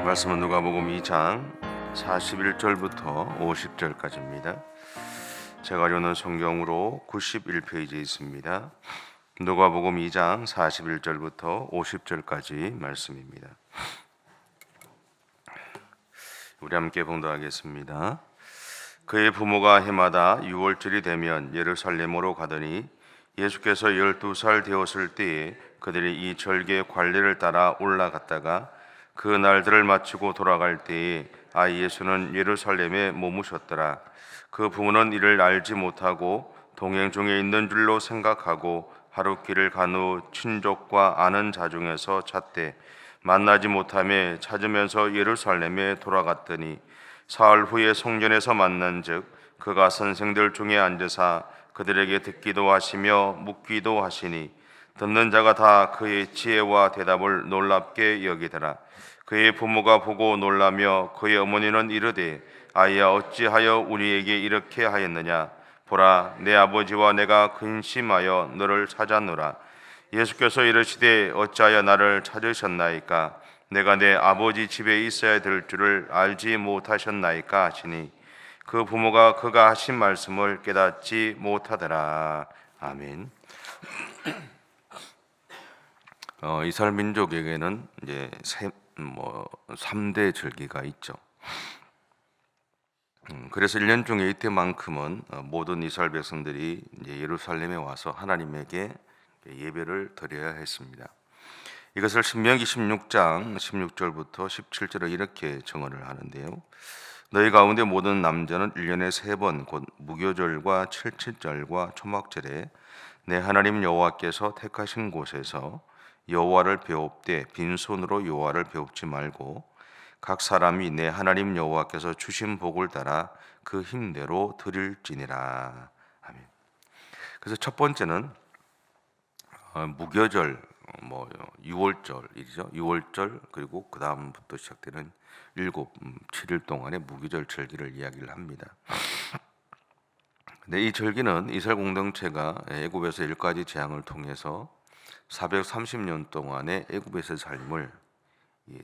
말씀은 누가복음 2장 41절부터 50절까지입니다. 제가 가려는 성경으로 91페이지에 있습니다. 누가복음 2장 41절부터 50절까지 말씀입니다. 우리 함께 봉독하겠습니다. 그의 부모가 해마다 6월절이 되면 예루살렘으로 가더니 예수께서 12살 되었을 때에 그들이 이 절기의 관례를 따라 올라갔다가 그 날들을 마치고 돌아갈 때에 아이 예수는 예루살렘에 머무셨더라. 그 부모는 이를 알지 못하고 동행 중에 있는 줄로 생각하고 하룻길을 간 후 친족과 아는 자 중에서 찾되 만나지 못하며 찾으면서 예루살렘에 돌아갔더니 사흘 후에 성전에서 만난즉 그가 선생들 중에 앉으사 그들에게 듣기도 하시며 묻기도 하시니 듣는 자가 다 그의 지혜와 대답을 놀랍게 여기더라. 그의 부모가 보고 놀라며 그의 어머니는 이르되 아이야 어찌하여 우리에게 이렇게 하였느냐. 보라 내 아버지와 내가 근심하여 너를 찾았노라. 예수께서 이르시되 어찌하여 나를 찾으셨나이까. 내가 내 아버지 집에 있어야 될 줄을 알지 못하셨나이까 하시니 그 부모가 그가 하신 말씀을 깨닫지 못하더라. 아멘. 이스라엘 민족에게는 이제 3대 절기가 있죠. 그래서 1년 중에 이때만큼은 모든 이스라엘 백성들이 이제 예루살렘에 와서 하나님에게 예배를 드려야 했습니다. 이것을 신명기 16장 16절부터 17절에 이렇게 정언을 하는데요. 너희 가운데 모든 남자는 1년에 3번 곧 무교절과 칠칠절과 초막절에 내 하나님 여호와께서 택하신 곳에서 여호와를 배웁되 빈손으로 여호와를 배웁지 말고 각 사람이 내 하나님 여호와께서 주신 복을 따라 그 힘대로 드릴지니라. 아멘. 그래서 첫 번째는 무교절, 6월절이죠. 6월절 그리고 그 다음부터 시작되는 7일 동안의 무교절 절기를 이야기를 합니다. 근데 이 절기는 이스라엘 공동체가 애굽에서 10가지 재앙을 통해서 430년 동안의 애굽에서의 삶을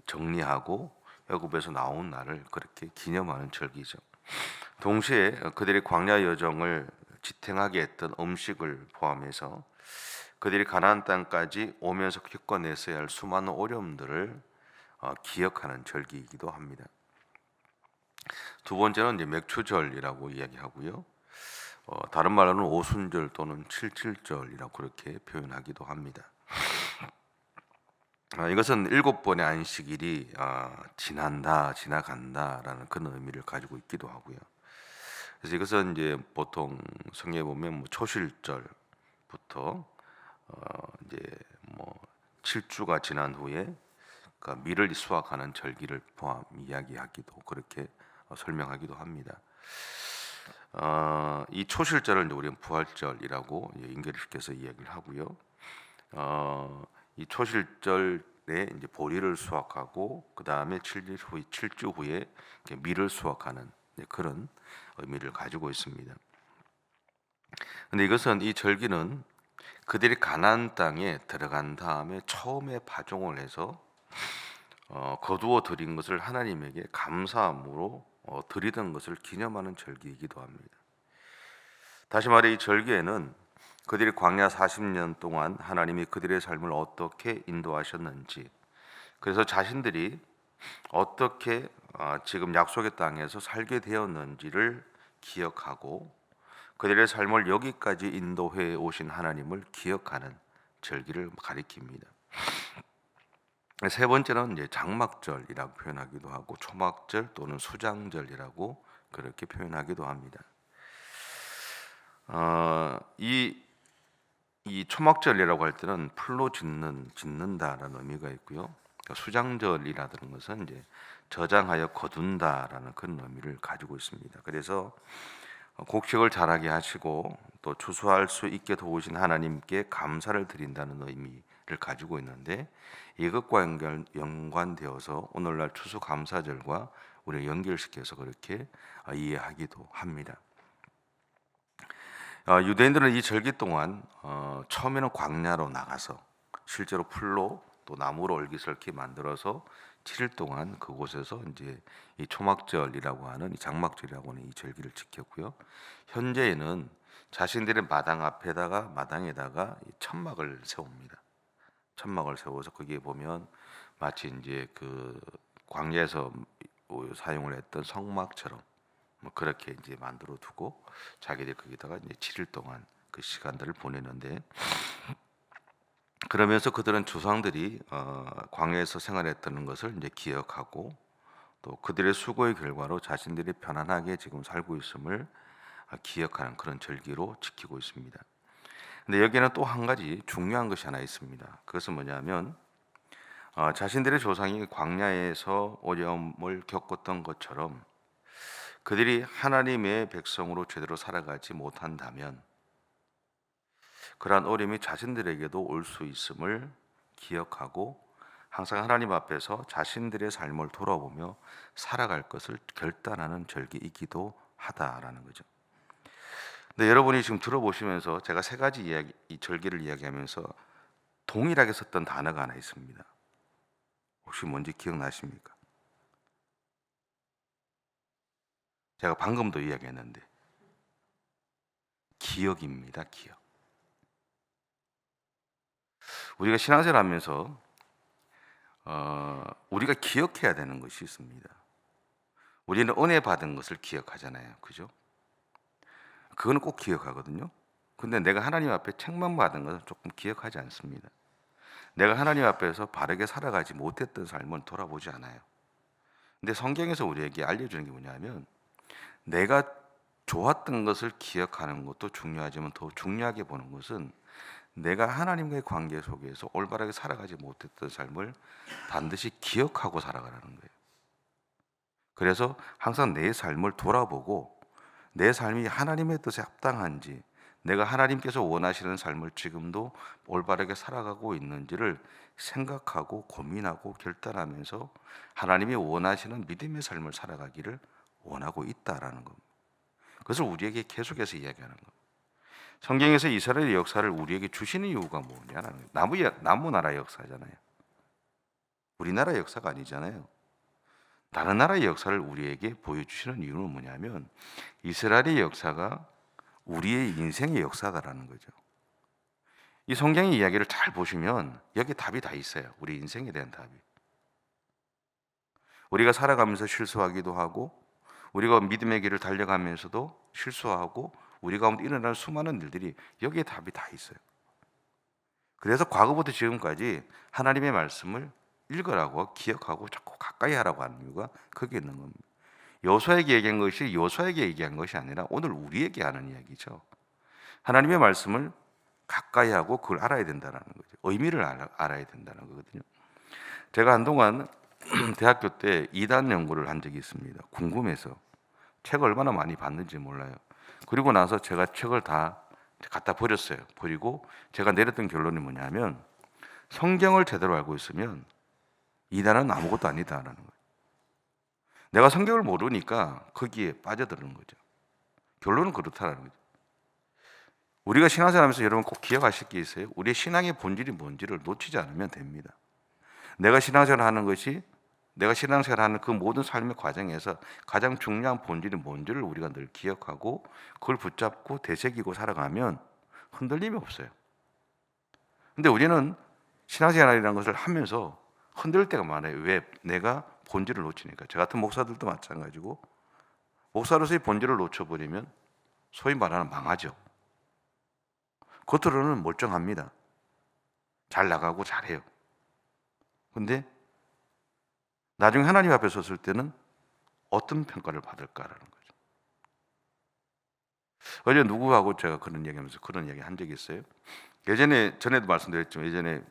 정리하고 애굽에서 나온 날을 그렇게 기념하는 절기죠. 동시에 그들의 광야 여정을 지탱하게 했던 음식을 포함해서 그들이 가나안 땅까지 오면서 겪어냈어야 할 수많은 어려움들을 기억하는 절기이기도 합니다. 두 번째는 이제 맥추절이라고 이야기하고요. 다른 말로는 오순절 또는 칠칠절이라고 그렇게 표현하기도 합니다. 이것은 7번의 안식일이 지난다, 지나간다라는 그런 의미를 가지고 있기도 하고요. 그래서 이것은 이제 보통 성경에 보면 초실절부터 이제 7주가 지난 후에 그러니까 밀을 수확하는 절기를 포함 이야기하기도 그렇게 설명하기도 합니다. 이 초실절을 이제 우리는 부활절이라고 연결시켜서 이야기를 하고요. 이 초실절에 이제 보리를 수확하고 그 다음에 7주 후에 밀을 수확하는 그런 의미를 가지고 있습니다. 그런데 이것은 이 절기는 그들이 가나안 땅에 들어간 다음에 처음에 파종을 해서 거두어 드린 것을 하나님에게 감사함으로 드리던 것을 기념하는 절기이기도 합니다. 다시 말해 이 절기에는 그들이 광야 40년 동안 하나님이 그들의 삶을 어떻게 인도하셨는지, 그래서 자신들이 어떻게 지금 약속의 땅에서 살게 되었는지를 기억하고 그들의 삶을 여기까지 인도해 오신 하나님을 기억하는 절기를 가리킵니다. 세 번째는 이제 장막절이라고 표현하기도 하고 초막절 또는 수장절이라고 그렇게 표현하기도 합니다. 이 초막절이라고 할 때는 풀로 짓는다라는 의미가 있고요. 수장절이라는 것은 이제 저장하여 거둔다라는 그런 의미를 가지고 있습니다. 그래서 곡식을 자라게 하시고 또 추수할 수 있게 도우신 하나님께 감사를 드린다는 의미를 가지고 있는데 이것과 연관되어서 오늘날 추수감사절과 우리가 연결시켜서 그렇게 이해하기도 합니다. 유대인들은 이 절기 동안 처음에는 광야로 나가서 실제로 풀로 또 나무로 얼기설키 만들어서 7일 동안 그곳에서 이제 이 초막절이라고 하는 이 장막절이라고 하는 이 절기를 지켰고요. 현재에는 자신들의 마당에다가 이 천막을 세웁니다. 천막을 세워서 거기에 보면 마치 이제 그 광야에서 사용을 했던 성막처럼 뭐 그렇게 이제 만들어 두고 자기들 거기다가 이제 7일 동안 그 시간들을 보내는데, 그러면서 그들은 조상들이 광야에서 생활했다는 것을 이제 기억하고 또 그들의 수고의 결과로 자신들이 편안하게 지금 살고 있음을 기억하는 그런 절기로 지키고 있습니다. 근데 여기에는 또 한 가지 중요한 것이 하나 있습니다. 그것은 뭐냐면 자신들의 조상이 광야에서 어려움을 겪었던 것처럼 그들이 하나님의 백성으로 제대로 살아가지 못한다면 그러한 어려움이 자신들에게도 올 수 있음을 기억하고 항상 하나님 앞에서 자신들의 삶을 돌아보며 살아갈 것을 결단하는 절기이기도 하다라는 거죠. 근데 여러분이 지금 들어보시면서 제가 세 가지 이야기, 이 절기를 이야기하면서 동일하게 썼던 단어가 하나 있습니다. 혹시 뭔지 기억나십니까? 제가 방금도 이야기했는데 기억입니다. 기억. 우리가 신앙생활 하면서 우리가 기억해야 되는 것이 있습니다. 우리는 은혜 받은 것을 기억하잖아요. 그죠? 그거는 꼭 기억하거든요. 근데 내가 하나님 앞에 책망받은 것은 조금 기억하지 않습니다. 내가 하나님 앞에서 바르게 살아가지 못했던 삶을 돌아보지 않아요. 근데 성경에서 우리에게 알려주는 게 뭐냐면 내가 좋았던 것을 기억하는 것도 중요하지만 더 중요하게 보는 것은 내가 하나님과의 관계 속에서 올바르게 살아가지 못했던 삶을 반드시 기억하고 살아가라는 거예요. 그래서 항상 내 삶을 돌아보고 내 삶이 하나님의 뜻에 합당한지, 내가 하나님께서 원하시는 삶을 지금도 올바르게 살아가고 있는지를 생각하고 고민하고 결단하면서 하나님이 원하시는 믿음의 삶을 살아가기를 원하고 있다라는 겁니다. 그것을 우리에게 계속해서 이야기하는 겁니다. 성경에서 이스라엘의 역사를 우리에게 주시는 이유가 뭐냐는 거예요. 나무 나라의 역사잖아요. 우리나라의 역사가 아니잖아요. 다른 나라의 역사를 우리에게 보여주시는 이유는 뭐냐면 이스라엘의 역사가 우리의 인생의 역사다라는 거죠. 이 성경의 이야기를 잘 보시면 여기 답이 다 있어요. 우리 인생에 대한 답이. 우리가 살아가면서 실수하기도 하고 우리가 믿음의 길을 달려가면서도 실수하고 우리 가운데 일어나는 수많은 일들이 여기에 답이 다 있어요. 그래서 과거부터 지금까지 하나님의 말씀을 읽으라고 기억하고 자꾸 가까이 하라고 하는 이유가 거기에 있는 겁니다. 여호수아에게 얘기한 것이 여호수아에게 얘기한 것이 아니라 오늘 우리에게 하는 이야기죠. 하나님의 말씀을 가까이 하고 그걸 알아야 된다는 거죠. 의미를 알아야 된다는 거거든요. 제가 한동안 대학교 때 이단 연구를 한 적이 있습니다. 궁금해서 책을 얼마나 많이 봤는지 몰라요. 그리고 나서 제가 책을 다 갖다 버렸어요. 버리고 제가 내렸던 결론이 뭐냐면 성경을 제대로 알고 있으면 이단은 아무것도 아니다라는 거예요. 내가 성경을 모르니까 거기에 빠져드는 거죠. 결론은 그렇다라는 거죠. 우리가 신앙생활하면서 여러분 꼭 기억하실 게 있어요. 우리의 신앙의 본질이 뭔지를 놓치지 않으면 됩니다. 내가 신앙생활하는 것이 내가 신앙생활하는 그 모든 삶의 과정에서 가장 중요한 본질이 뭔지를 우리가 늘 기억하고 그걸 붙잡고 되새기고 살아가면 흔들림이 없어요. 근데 우리는 신앙생활이라는 것을 하면서 흔들릴 때가 많아요. 왜? 내가 본질을 놓치니까. 저 같은 목사들도 마찬가지고 목사로서의 본질을 놓쳐버리면 소위 말하는 망하죠. 겉으로는 멀쩡합니다. 잘 나가고 잘해요. 근데 나중에 하나님 앞에 섰을 때는 어떤 평가를 받을까라는 거죠. 어제 누구하고 제가 그런 얘기하면서 그런 얘기 한 적이 있어요. 전에도 말씀드렸지만 예전에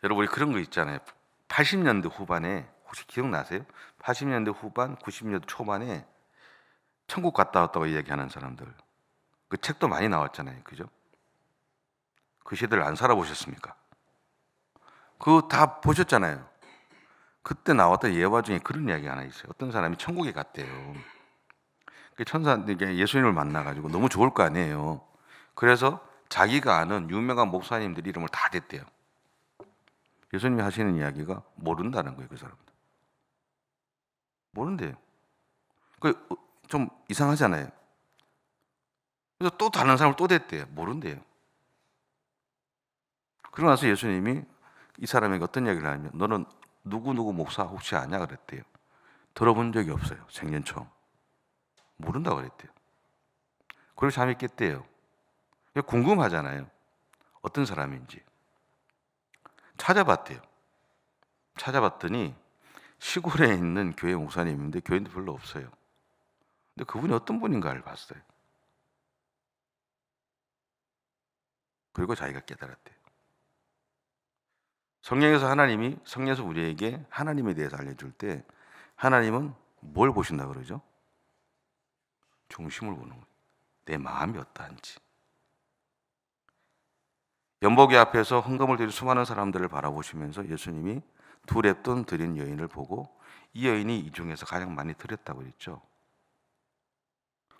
여러분이 그런 거 있잖아요. 80년대 후반에 혹시 기억나세요? 80년대 후반, 90년대 초반에 천국 갔다 왔다고 얘기하는 사람들. 그 책도 많이 나왔잖아요. 그죠? 그 시대를 안 살아보셨습니까? 그거 다 보셨잖아요. 그때 나왔던 예화 중에 그런 이야기 하나 있어요. 어떤 사람이 천국에 갔대요. 천사님께 예수님을 만나가지고 너무 좋을 거 아니에요. 그래서 자기가 아는 유명한 목사님들 이름을 다 댔대요. 예수님이 하시는 이야기가 모른다는 거예요. 그 사람들 모른대요. 좀 이상하잖아요. 그래서 또 다른 사람을 또 댔대요. 모른대요. 그러고 나서 예수님이 이 사람에게 어떤 이야기를 하냐면, 너는 누구누구 목사 혹시 아냐 그랬대요. 들어본 적이 없어요. 생전 처음. 모른다고 그랬대요. 그리고 잠이 깼대요. 궁금하잖아요. 어떤 사람인지. 찾아봤대요. 찾아봤더니 시골에 있는 교회 목사님인데 교인도 별로 없어요. 근데 그분이 어떤 분인가를 봤어요. 그리고 자기가 깨달았대요. 성경에서 하나님이, 성경에서 우리에게 하나님에 대해서 알려줄 때 하나님은 뭘 보신다 그러죠? 중심을 보는 거예요. 내 마음이 어떠한지. 연복의 앞에서 헌금을 드린 수많은 사람들을 바라보시면서 예수님이 두 랩돈 드린 여인을 보고 이 여인이 이 중에서 가장 많이 드렸다고 했죠.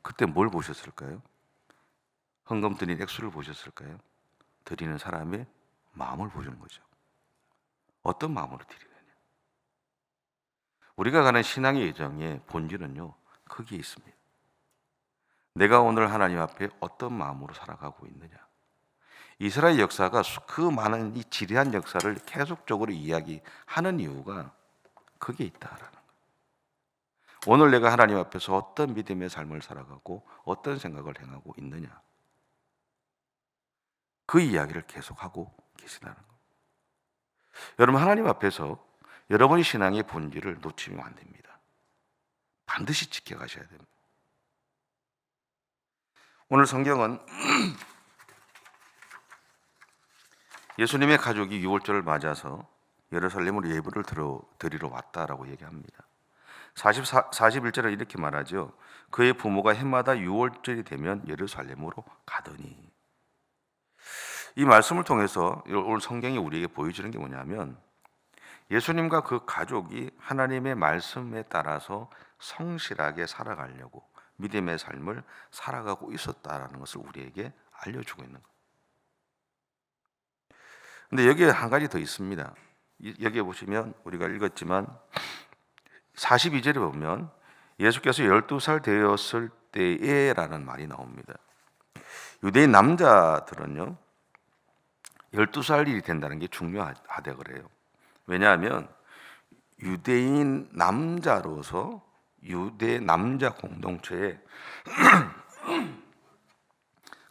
그때 뭘 보셨을까요? 헌금 드린 액수를 보셨을까요? 드리는 사람의 마음을 보시는 거죠. 어떤 마음으로 드리느냐. 우리가 가는 신앙의 여정의 본질은요, 거기에 있습니다. 내가 오늘 하나님 앞에 어떤 마음으로 살아가고 있느냐. 이스라엘 역사가 그 많은 이 지리한 역사를 계속적으로 이야기하는 이유가 거기에 있다라는 거예요. 오늘 내가 하나님 앞에서 어떤 믿음의 삶을 살아가고 어떤 생각을 행하고 있느냐. 그 이야기를 계속하고 계시다는 거예요. 여러분, 하나님 앞에서 여러분의 신앙의 본질을 놓치면 안 됩니다. 반드시 지켜가셔야 됩니다. 오늘 성경은 예수님의 가족이 유월절을 맞아서 예루살렘으로 예배를 드리러 왔다라고 얘기합니다. 41절에 이렇게 말하죠. 그의 부모가 해마다 유월절이 되면 예루살렘으로 가더니. 이 말씀을 통해서 오늘 성경이 우리에게 보여주는 게 뭐냐면, 예수님과 그 가족이 하나님의 말씀에 따라서 성실하게 살아가려고 믿음의 삶을 살아가고 있었다라는 것을 우리에게 알려주고 있는 거예요. 근데 여기에 한 가지 더 있습니다. 여기에 보시면 우리가 읽었지만 42절에 보면 예수께서 12살 되었을 때에 라는 말이 나옵니다. 유대인 남자들은요 12살이 된다는 게 중요하다 그래요. 왜냐하면 유대인 남자로서 유대 남자 공동체에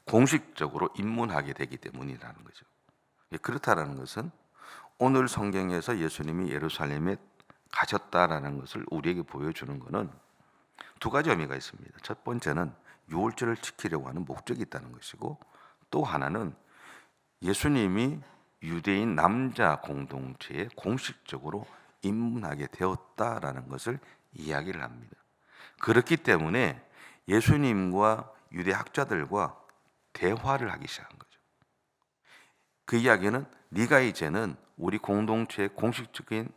공식적으로 입문하게 되기 때문이라는 거죠. 그렇다라는 것은 오늘 성경에서 예수님이 예루살렘에 가셨다라는 것을 우리에게 보여주는 것은 두 가지 의미가 있습니다. 첫 번째는 유월절을 지키려고 하는 목적이 있다는 것이고, 또 하나는 예수님이 유대인 남자 공동체에 공식적으로 입문하게 되었다라는 것을 이야기를 합니다. 그렇기 때문에 예수님과 유대 학자들과 대화를 하기 시작한 거죠. 그 이야기는 네가 이제는 우리 공동체의 공식적인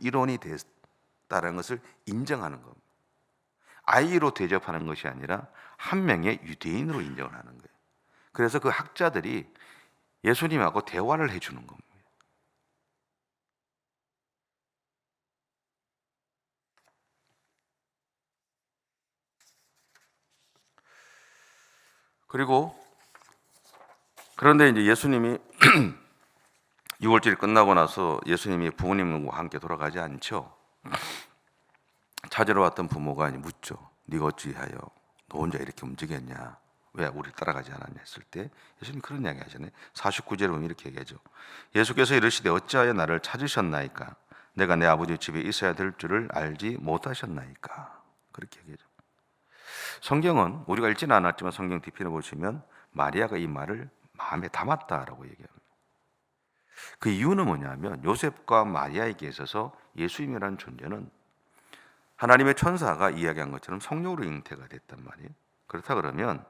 일원이 됐다는 것을 인정하는 겁니다. 아이로 대접하는 것이 아니라 한 명의 유대인으로 인정을 하는 거예요. 그래서 그 학자들이 예수님하고 대화를 해주는 겁니다. 그런데 이제 예수님이 6월절이 끝나고 나서 예수님이 부모님과 함께 돌아가지 않죠. 찾으러 왔던 부모가 묻죠. 네가 어찌하여 너 혼자 이렇게 움직였냐? 왜 우리를 따라가지 않았냐 했을 때 예수님이 그런 이야기 하잖아요. 49절에 보면 이렇게 얘기하죠. 예수께서 이르시되 어찌하여 나를 찾으셨나이까? 내가 내 아버지 집에 있어야 될 줄을 알지 못하셨나이까? 그렇게 얘기하죠. 성경은 우리가 읽지는 않았지만 성경 뒤편에 보시면 마리아가 이 말을 마음에 담았다라고 얘기합니다. 그 이유는 뭐냐면 요셉과 마리아에게 있어서 예수님이라는 존재는 하나님의 천사가 이야기한 것처럼 성령으로 잉태가 됐단 말이에요. 그렇다 그러면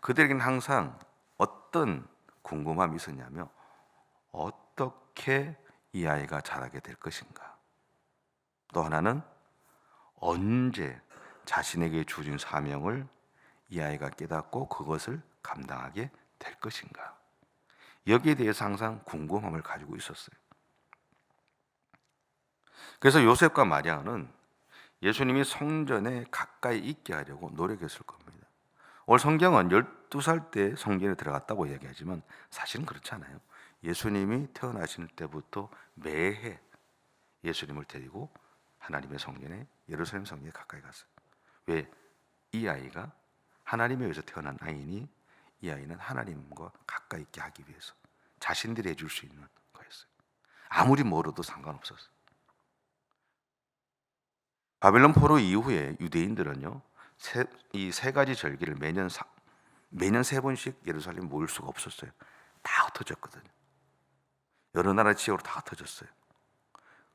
그들에게는 항상 어떤 궁금함이 있었냐면 어떻게 이 아이가 자라게 될 것인가. 또 하나는 언제 자신에게 주어진 사명을 이 아이가 깨닫고 그것을 감당하게 될 것인가. 여기에 대해서 항상 궁금함을 가지고 있었어요. 그래서 요셉과 마리아는 예수님이 성전에 가까이 있게 하려고 노력했을 겁니다. 오늘 성경은 12살 때 성전에 들어갔다고 얘기하지만 사실은 그렇지 않아요. 예수님이 태어나실 때부터 매해 예수님을 데리고 하나님의 성전에, 예루살렘 성전에 가까이 갔어요. 왜? 이 아이가 하나님에 의해서 태어난 아이니 이 아이는 하나님과 가까이 있게 하기 위해서 자신들이 해줄 수 있는 거였어요. 아무리 멀어도 상관없었어요. 바벨론 포로 이후에 유대인들은요, 이 세 가지 절기를 매년 세 번씩 예루살렘 모일 수가 없었어요. 다 흩어졌거든요. 여러 나라 지역으로 다 흩어졌어요.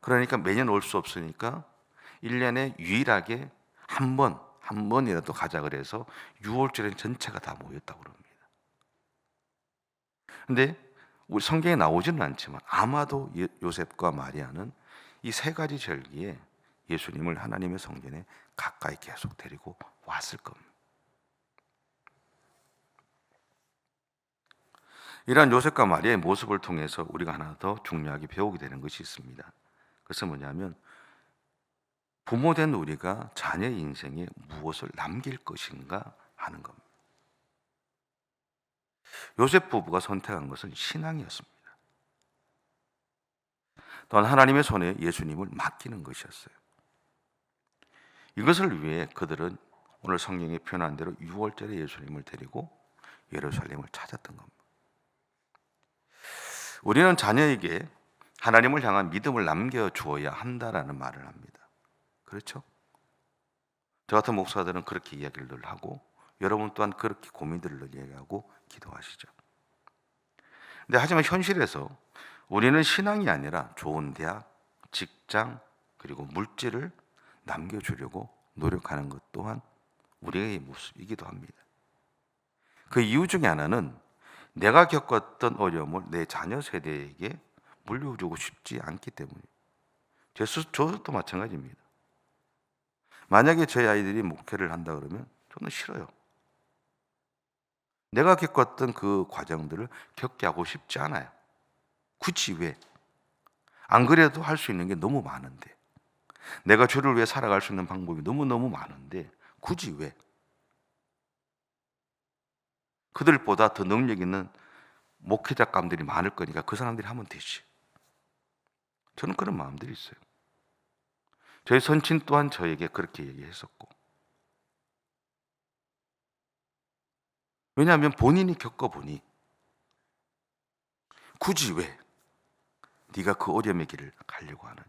그러니까 매년 올 수 없으니까 1년에 유일하게 한 번이라도 가자 그래서 6월절에 전체가 다 모였다고 그럽니다. 근데 우리 성경에 나오지는 않지만 아마도 요셉과 마리아는 이 세 가지 절기에 예수님을 하나님의 성전에 가까이 계속 데리고 왔을 겁니다. 이러한 요셉과 마리아의 모습을 통해서 우리가 하나 더 중요하게 배우게 되는 것이 있습니다. 그것은 뭐냐면 부모된 우리가 자녀의 인생에 무엇을 남길 것인가 하는 겁니다. 요셉 부부가 선택한 것은 신앙이었습니다. 또한 하나님의 손에 예수님을 맡기는 것이었어요. 이것을 위해 그들은 오늘 성경에 표현한 대로 6월절에 예수님을 데리고 예루살렘을 찾았던 겁니다. 우리는 자녀에게 하나님을 향한 믿음을 남겨주어야 한다라는 말을 합니다. 그렇죠? 저 같은 목사들은 그렇게 이야기를 늘 하고 여러분 또한 그렇게 고민들을 늘 얘기하고 기도하시죠. 근데 하지만 현실에서 우리는 신앙이 아니라 좋은 대학, 직장, 그리고 물질을 남겨주려고 노력하는 것 또한 우리의 모습이기도 합니다. 그 이유 중에 하나는 내가 겪었던 어려움을 내 자녀 세대에게 물려주고 싶지 않기 때문이에요. 저도 마찬가지입니다. 만약에 저희 아이들이 목회를 한다 그러면 저는 싫어요. 내가 겪었던 그 과정들을 겪게 하고 싶지 않아요. 굳이 왜? 안 그래도 할 수 있는 게 너무 많은데, 내가 주를 위해 살아갈 수 있는 방법이 너무너무 많은데 굳이 왜? 그들보다 더 능력 있는 목회자감들이 많을 거니까 그 사람들이 하면 되지. 저는 그런 마음들이 있어요. 저희 선친 또한 저에게 그렇게 얘기했었고, 왜냐하면 본인이 겪어보니 굳이 왜 네가 그 어려움의 길을 가려고 하느냐.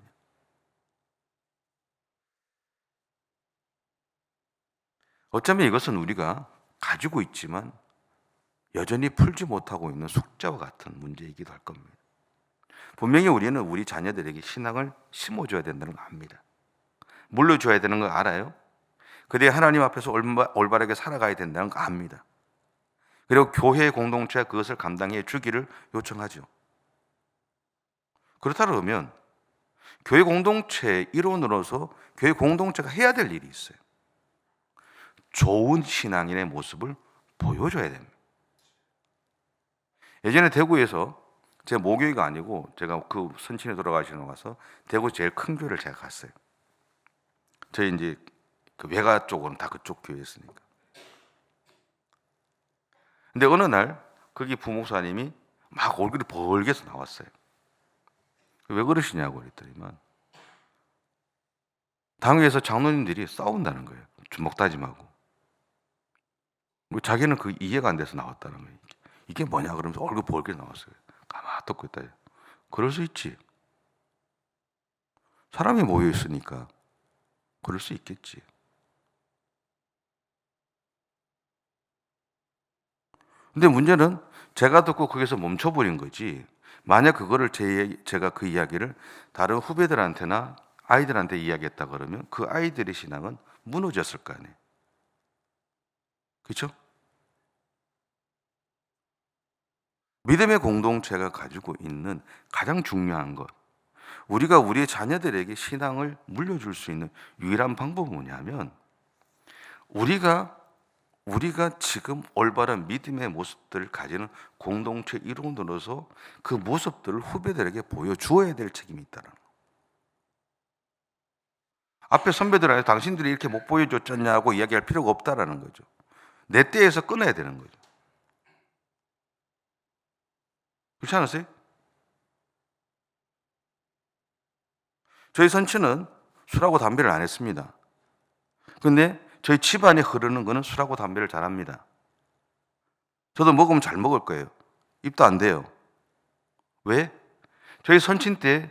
어쩌면 이것은 우리가 가지고 있지만 여전히 풀지 못하고 있는 숙제와 같은 문제이기도 할 겁니다. 분명히 우리는 우리 자녀들에게 신앙을 심어줘야 된다는 거 압니다. 물려줘야 되는 거 알아요. 그들이 하나님 앞에서 올바르게 살아가야 된다는 거 압니다. 그리고 교회 공동체가 그것을 감당해 주기를 요청하죠. 그렇다 그러면 교회 공동체의 일원으로서 교회 공동체가 해야 될 일이 있어요. 좋은 신앙인의 모습을 보여줘야 됩니다. 예전에 대구에서 제 모교회가 아니고 제가 그 선친에 돌아가시고 가서 대구 제일 큰 교회를 제가 갔어요. 저희 이제 그 외가 쪽은 다 그쪽 교회였으니까. 근데 어느 날 거기 부목사님이 막 얼굴이 벌게서 나왔어요. 왜 그러시냐고 그랬더니만 당회에서 장로님들이 싸운다는 거예요. 주먹 다짐하고. 자기는 그 이해가 안 돼서 나왔다는 거예요. 이게 뭐냐 그러면서 얼굴 벌게 나왔어요. 가만히 듣고 있다. 그럴 수 있지. 사람이 모여 있으니까 그럴 수 있겠지. 근데 문제는 제가 듣고 거기서 멈춰버린 거지. 만약 그거를 제가 그 이야기를 다른 후배들한테나 아이들한테 이야기했다 그러면 그 아이들의 신앙은 무너졌을 거 아니에요. 그렇죠? 믿음의 공동체가 가지고 있는 가장 중요한 것, 우리가 우리의 자녀들에게 신앙을 물려줄 수 있는 유일한 방법은 뭐냐면 우리가 지금 올바른 믿음의 모습들을 가지는 공동체 일원으로서 그 모습들을 후배들에게 보여주어야 될 책임이 있다는 거예요. 앞에 선배들한테 당신들이 이렇게 못 보여줬잖냐고 이야기할 필요가 없다라는 거죠. 내 때에서 끊어야 되는 거죠. 그렇지 않으세요? 저희 선친은 술하고 담배를 안 했습니다. 근데 저희 집안에 흐르는 거는 술하고 담배를 잘합니다. 저도 먹으면 잘 먹을 거예요. 입도 안 돼요. 왜? 저희 선친 때,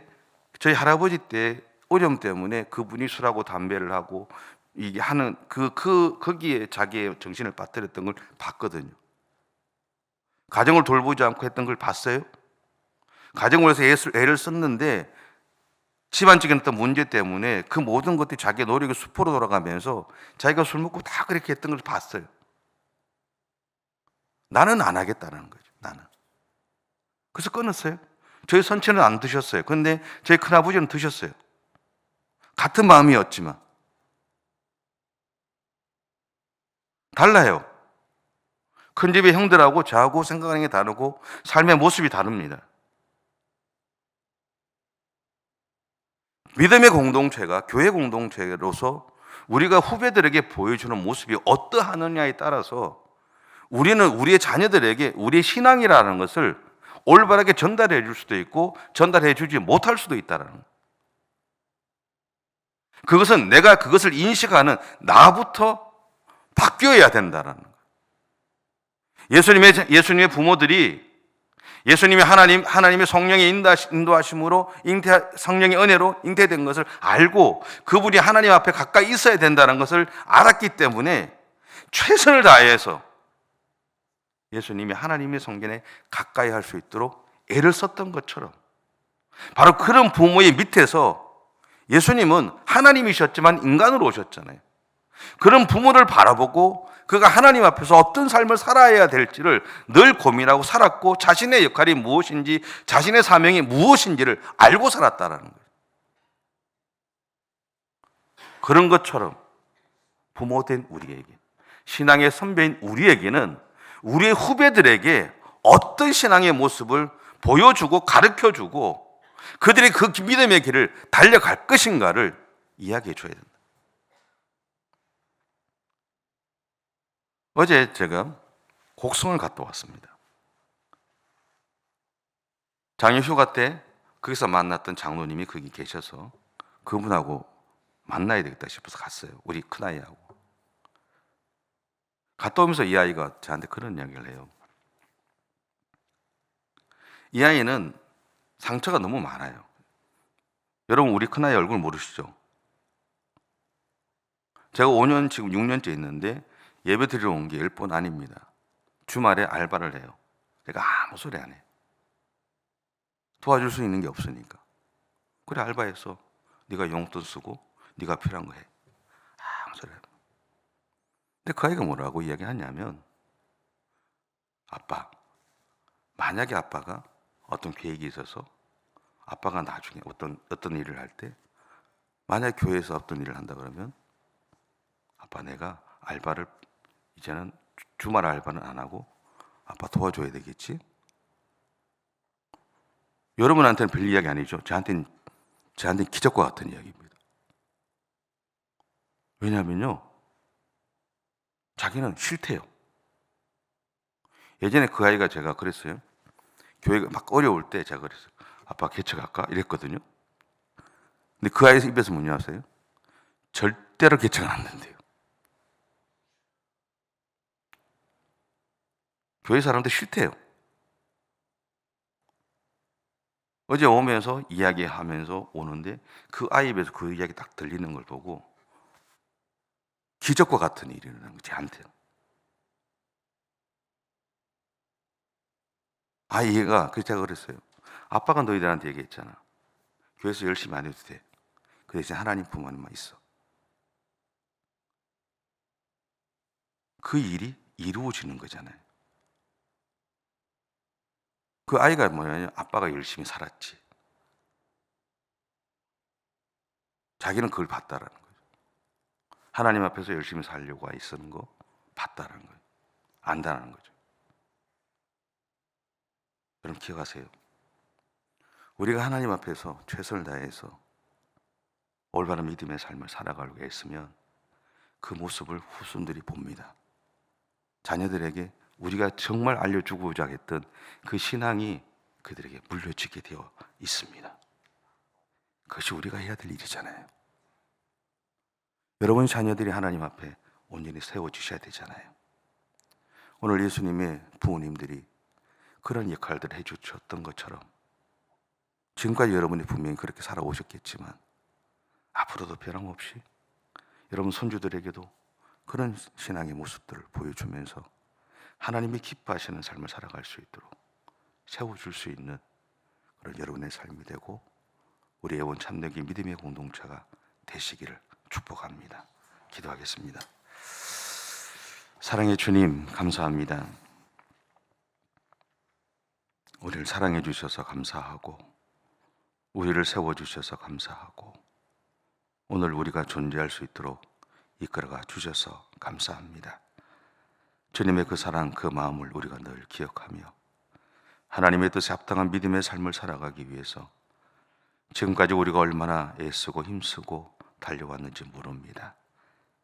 저희 할아버지 때 어려움 때문에 그분이 술하고 담배를 하고 이게 하는 거기에 자기의 정신을 빠뜨렸던 걸 봤거든요. 가정을 돌보지 않고 했던 걸 봤어요. 가정을 위해서 애를 썼는데 집안적인 어떤 문제 때문에 그 모든 것들이 자기의 노력이 수포로 돌아가면서 자기가 술 먹고 다 그렇게 했던 걸 봤어요. 나는 안 하겠다는 거죠. 나는. 그래서 끊었어요. 저희 선친은 안 드셨어요. 그런데 저희 큰아버지는 드셨어요. 같은 마음이었지만 달라요. 큰 집의 형들하고 저하고 생각하는 게 다르고 삶의 모습이 다릅니다. 믿음의 공동체가 교회 공동체로서 우리가 후배들에게 보여주는 모습이 어떠하느냐에 따라서 우리는 우리의 자녀들에게 우리의 신앙이라는 것을 올바르게 전달해 줄 수도 있고 전달해 주지 못할 수도 있다는 거예요. 그것은 내가 그것을 인식하는 나부터 바뀌어야 된다는 거예요. 예수님의 부모들이 예수님이 하나님의 성령의 인도하심으로 성령의 은혜로 잉태된 것을 알고 그분이 하나님 앞에 가까이 있어야 된다는 것을 알았기 때문에 최선을 다해서 예수님이 하나님의 성전에 가까이 할 수 있도록 애를 썼던 것처럼 바로 그런 부모의 밑에서 예수님은 하나님이셨지만 인간으로 오셨잖아요. 그런 부모를 바라보고 그가 하나님 앞에서 어떤 삶을 살아야 될지를 늘 고민하고 살았고 자신의 역할이 무엇인지 자신의 사명이 무엇인지를 알고 살았다는 거예요. 그런 것처럼 부모된 우리에게 신앙의 선배인 우리에게는 우리의 후배들에게 어떤 신앙의 모습을 보여주고 가르쳐주고 그들이 그 믿음의 길을 달려갈 것인가를 이야기해 줘야 된다. 어제 제가 곡성을 갔다 왔습니다. 장애 휴가 때 거기서 만났던 장로님이 거기 계셔서 그분하고 만나야 되겠다 싶어서 갔어요. 우리 큰아이하고. 갔다 오면서 이 아이가 저한테 그런 이야기를 해요. 이 아이는 상처가 너무 많아요. 여러분 우리 큰아이 얼굴 모르시죠? 제가 5년 지금 6년째 있는데 예배 드리러 온 게 10번 아닙니다. 주말에 알바를 해요. 제가 아무 소리 안 해. 도와줄 수 있는 게 없으니까. 그래 알바해서 네가 용돈 쓰고 네가 필요한 거 해. 아무 소리 안 해. 근데 그 아이가 뭐라고 이야기하냐면 아빠, 만약에 아빠가 어떤 계획이 있어서 아빠가 나중에 어떤 일을 할 때 만약 교회에서 어떤 일을 한다 그러면 아빠 내가 알바를 이제는 주말 알바는 안 하고 아빠 도와줘야 되겠지? 여러분한테는 별 이야기 아니죠. 저한테는 기적과 같은 이야기입니다. 왜냐하면요, 자기는 싫대요. 예전에 그 아이가 제가 그랬어요. 교회가 막 어려울 때 제가 그랬어요. 아빠 개척할까? 이랬거든요. 근데 그 아이 입에서 뭐냐 하세요? 절대로 개척은 안 된대요. 교회 사람들 싫대요. 어제 오면서 이야기하면서 오는데 그 아이 입에서 그 이야기 딱 들리는 걸 보고 기적과 같은 일이 일어난 거예요. 저한테는. 아이가 그래서 제가 그랬어요. 아빠가 너희들한테 얘기했잖아. 교회에서 열심히 안 해도 돼. 그 대신 하나님 품 안에만 있어. 그 일이 이루어지는 거잖아요. 그 아이가 뭐냐면 아빠가 열심히 살았지. 자기는 그걸 봤다라는 거죠. 하나님 앞에서 열심히 살려고 애쓰는 거 봤다라는 거예요. 안다라는 거죠. 여러분 기억하세요. 우리가 하나님 앞에서 최선을 다해서 올바른 믿음의 삶을 살아가려고 했으면 그 모습을 후손들이 봅니다. 자녀들에게 우리가 정말 알려주고자 했던 그 신앙이 그들에게 물려지게 되어 있습니다. 그것이 우리가 해야 될 일이잖아요. 여러분 자녀들이 하나님 앞에 온전히 세워주셔야 되잖아요. 오늘 예수님의 부모님들이 그런 역할들을 해주셨던 것처럼 지금까지 여러분이 분명히 그렇게 살아오셨겠지만 앞으로도 변함없이 여러분 손주들에게도 그런 신앙의 모습들을 보여주면서 하나님이 기뻐하시는 삶을 살아갈 수 있도록 세워줄 수 있는 그런 여러분의 삶이 되고 우리 애원 참되기 믿음의 공동체가 되시기를 축복합니다. 기도하겠습니다. 사랑의 주님, 감사합니다. 우리를 사랑해 주셔서 감사하고 우리를 세워주셔서 감사하고 오늘 우리가 존재할 수 있도록 이끌어가 주셔서 감사합니다. 주님의 그 사랑, 그 마음을 우리가 늘 기억하며 하나님의 뜻에 합당한 믿음의 삶을 살아가기 위해서 지금까지 우리가 얼마나 애쓰고 힘쓰고 달려왔는지 모릅니다.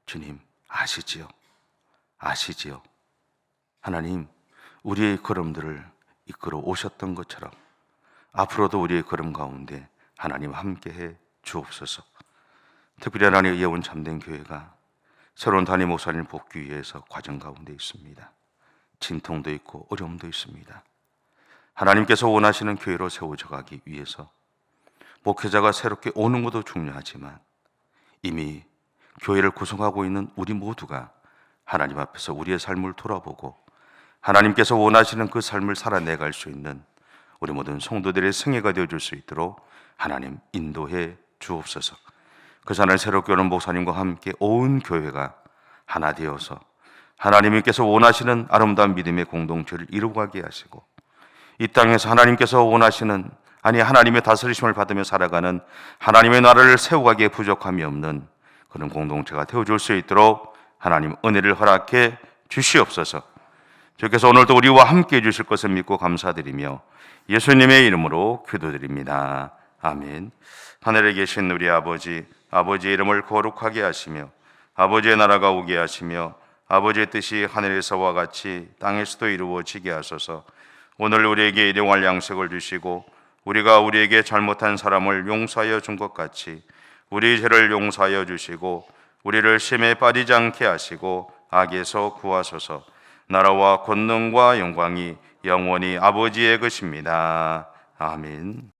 주님 아시지요? 아시지요? 하나님, 우리의 걸음들을 이끌어 오셨던 것처럼 앞으로도 우리의 걸음 가운데 하나님 함께해 주옵소서. 특별히 하나님의 예언 참된 교회가 새로운 담임 목사님 복귀 위해서 과정 가운데 있습니다. 진통도 있고 어려움도 있습니다. 하나님께서 원하시는 교회로 세워져 가기 위해서 목회자가 새롭게 오는 것도 중요하지만 이미 교회를 구성하고 있는 우리 모두가 하나님 앞에서 우리의 삶을 돌아보고 하나님께서 원하시는 그 삶을 살아내갈 수 있는 우리 모든 성도들의 승리가 되어줄 수 있도록 하나님 인도해 주옵소서. 그 산을 새롭게 오는 목사님과 함께 온 교회가 하나 되어서 하나님께서 원하시는 아름다운 믿음의 공동체를 이루어가게 하시고 이 땅에서 하나님께서 원하시는 하나님의 다스리심을 받으며 살아가는 하나님의 나라를 세워가기에 부족함이 없는 그런 공동체가 되어줄 수 있도록 하나님 은혜를 허락해 주시옵소서. 주께서 오늘도 우리와 함께 해주실 것을 믿고 감사드리며 예수님의 이름으로 기도드립니다. 아멘. 하늘에 계신 우리 아버지, 아버지의 이름을 거룩하게 하시며 아버지의 나라가 오게 하시며 아버지의 뜻이 하늘에서와 같이 땅에서도 이루어지게 하소서. 오늘 우리에게 일용할 양식을 주시고 우리가 우리에게 잘못한 사람을 용서하여 준 것 같이 우리 죄를 용서하여 주시고 우리를 시험에 빠지지 않게 하시고 악에서 구하소서. 나라와 권능과 영광이 영원히 아버지의 것입니다. 아멘.